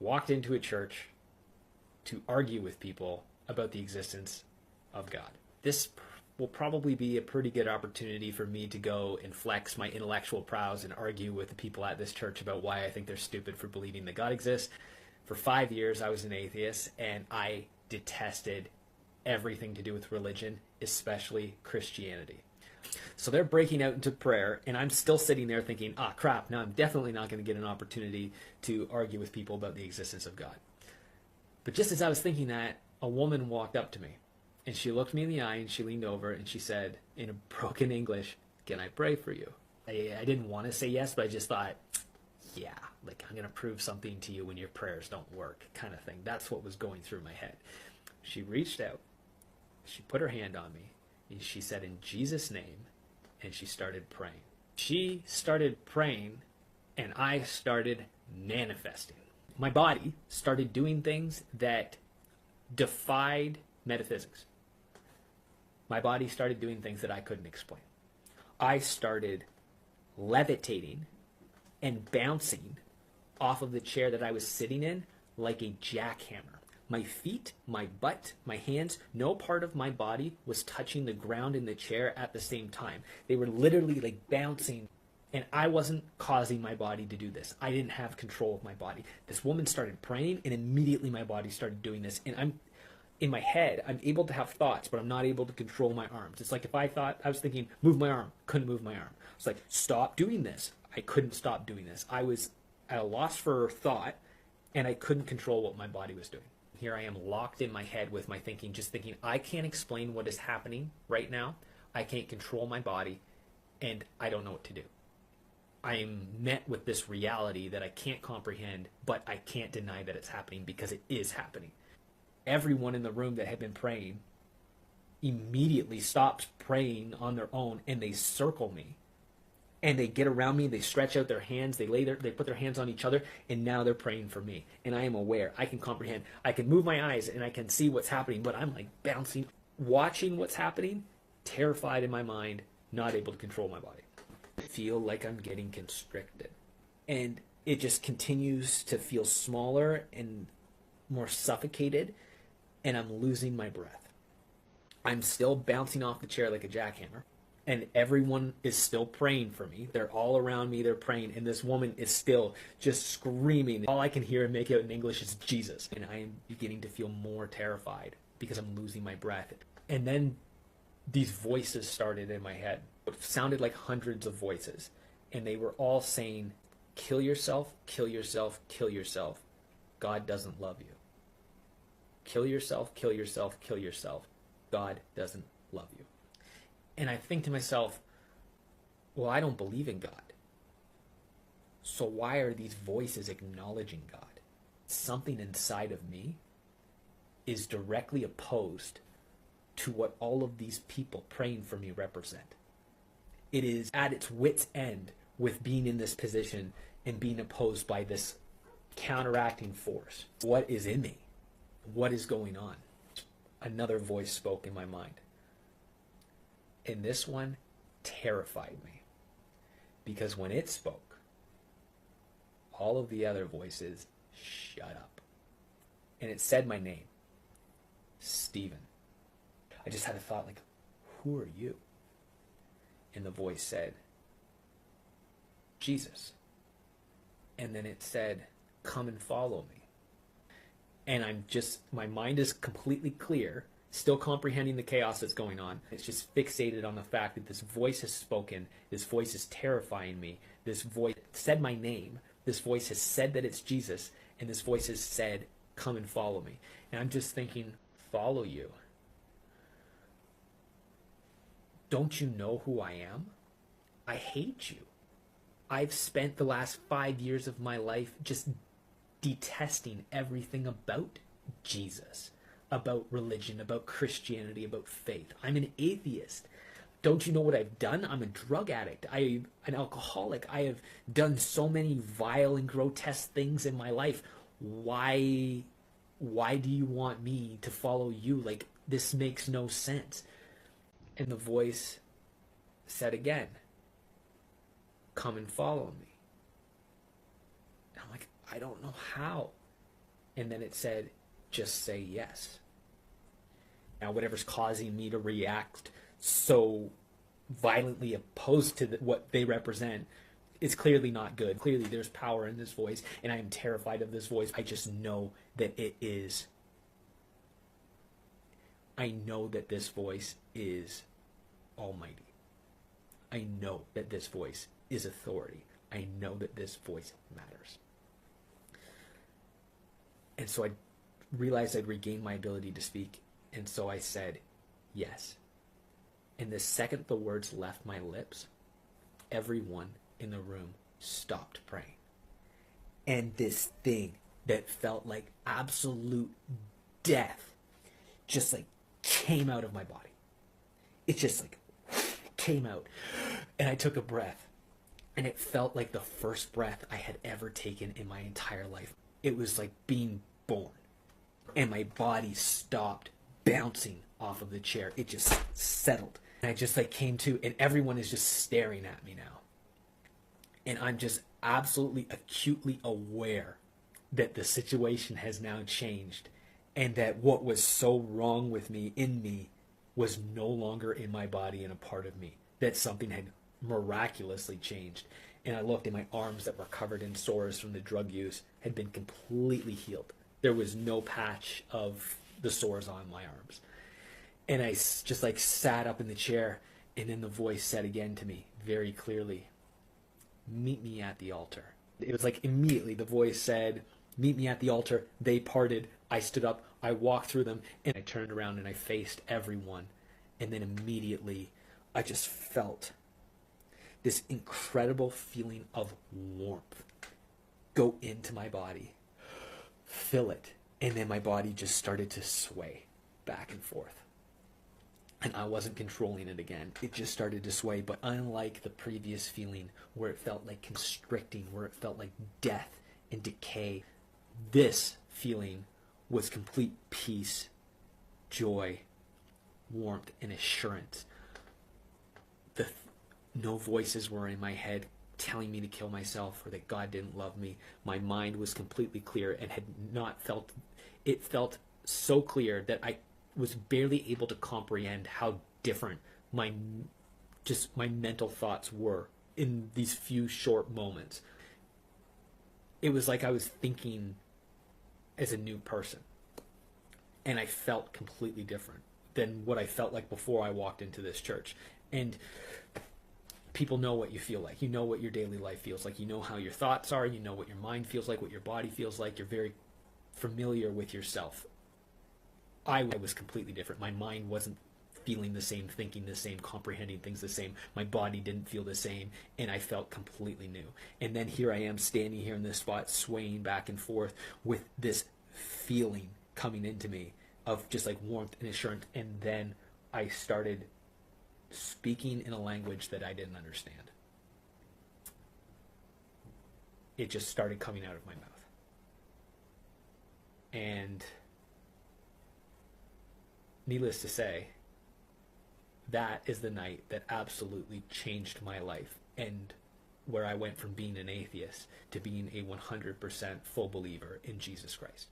walked into a church to argue with people about the existence of God. This will probably be a pretty good opportunity for me to go and flex my intellectual prowess and argue with the people at this church about why I think they're stupid for believing that God exists. For 5 years, I was an atheist, and I detested everything to do with religion, especially Christianity. So they're breaking out into prayer, and I'm still sitting there thinking, crap, now I'm definitely not going to get an opportunity to argue with people about the existence of God. But just as I was thinking that, a woman walked up to me, and she looked me in the eye, and she leaned over, and she said, in a broken English, "Can I pray for you?" I didn't want to say yes, but I just thought, yeah, like I'm going to prove something to you when your prayers don't work, kind of thing. That's what was going through my head. She reached out, she put her hand on me, and she said, "In Jesus' name," and she started praying. She started praying, and I started manifesting. My body started doing things that defied metaphysics. My body started doing things that I couldn't explain. I started levitating and bouncing off of the chair that I was sitting in like a jackhammer. My feet, my butt, my hands, no part of my body was touching the ground in the chair at the same time. They were literally like bouncing, and I wasn't causing my body to do this. I didn't have control of my body. This woman started praying, and immediately my body started doing this. And in my head, I'm able to have thoughts, but I'm not able to control my arms. It's like if I was thinking, move my arm, couldn't move my arm. It's like, stop doing this. I couldn't stop doing this. I was at a loss for thought, and I couldn't control what my body was doing. Here I am locked in my head with my thinking, just thinking, I can't explain what is happening right now. I can't control my body, and I don't know what to do. I am met with this reality that I can't comprehend, but I can't deny that it's happening because it is happening. Everyone in the room that had been praying immediately stops praying on their own, and they circle me. And they get around me, they stretch out their hands, they put their hands on each other, and now they're praying for me. And I am aware, I can comprehend, I can move my eyes, and I can see what's happening, but I'm like bouncing, watching what's happening, terrified in my mind, not able to control my body. I feel like I'm getting constricted. And it just continues to feel smaller and more suffocated, and I'm losing my breath. I'm still bouncing off the chair like a jackhammer, and everyone is still praying for me. They're all around me, they're praying, and this woman is still just screaming. All I can hear and make out in English is Jesus, and I am beginning to feel more terrified because I'm losing my breath. And then these voices started in my head. It sounded like hundreds of voices, and they were all saying, "Kill yourself, kill yourself, kill yourself. God doesn't love you. Kill yourself, kill yourself, kill yourself. God doesn't love you." And I think to myself, well, I don't believe in God. So why are these voices acknowledging God? Something inside of me is directly opposed to what all of these people praying for me represent. It is at its wit's end with being in this position and being opposed by this counteracting force. What is in me? What is going on? Another voice spoke in my mind. And this one terrified me. Because when it spoke, all of the other voices shut up. And it said my name, Stephen. I just had a thought like, who are you? And the voice said, Jesus. And then it said, come and follow me. And my mind is completely clear, still comprehending the chaos that's going on. It's just fixated on the fact that this voice has spoken, this voice is terrifying me, this voice said my name, this voice has said that it's Jesus, and this voice has said, come and follow me. And I'm just thinking, follow you? Don't you know who I am? I hate you. I've spent the last 5 years of my life just detesting everything about Jesus, about religion, about Christianity, about faith. I'm an atheist. Don't you know what I've done? I'm a drug addict. I'm an alcoholic. I have done so many vile and grotesque things in my life. Why do you want me to follow you? Like, this makes no sense. And the voice said again, come and follow me. And I'm like, I don't know how. And then it said, just say yes. Now, whatever's causing me to react so violently opposed to what they represent is clearly not good. Clearly, there's power in this voice, and I am terrified of this voice. I just know that it is. I know that this voice is almighty. I know that this voice is authority. I know that this voice matters. And so I realized I'd regained my ability to speak, and so I said, yes. And the second the words left my lips, everyone in the room stopped praying. And this thing that felt like absolute death just like came out of my body. It just like came out. And I took a breath. And it felt like the first breath I had ever taken in my entire life. It was like being born. And my body stopped bouncing off of the chair. It just settled. And I just like came to, and everyone is just staring at me now. And I'm just absolutely acutely aware that the situation has now changed, and that what was so wrong with me, in me, was no longer in my body and a part of me. That something had miraculously changed. And I looked, and my arms that were covered in sores from the drug use had been completely healed. There was no patch of the sores on my arms. And I just like sat up in the chair, and then the voice said again to me very clearly, meet me at the altar. It was like immediately the voice said, meet me at the altar. They parted. I stood up. I walked through them, and I turned around and I faced everyone. And then immediately I just felt this incredible feeling of warmth go into my body, fill it, and then my body just started to sway back and forth. And I wasn't controlling it again. It just started to sway. But unlike the previous feeling where it felt like constricting, where it felt like death and decay, this feeling was complete peace, joy, warmth, and assurance. No voices were in my head telling me to kill myself or that God didn't love me. My mind was completely clear and had not felt, it felt so clear that I was barely able to comprehend how different my mental thoughts were in these few short moments. It was like I was thinking as a new person, and I felt completely different than what I felt like before I walked into this church. And people know what you feel like. You know what your daily life feels like. You know how your thoughts are. You know what your mind feels like, what your body feels like. You're very familiar with yourself. I was completely different. My mind wasn't feeling the same, thinking the same, comprehending things the same. My body didn't feel the same, and I felt completely new. And then here I am standing here in this spot, swaying back and forth with this feeling coming into me of just like warmth and assurance. And then I started speaking in a language that I didn't understand. It just started coming out of my mouth. And needless to say, that is the night that absolutely changed my life, and where I went from being an atheist to being a 100% full believer in Jesus Christ.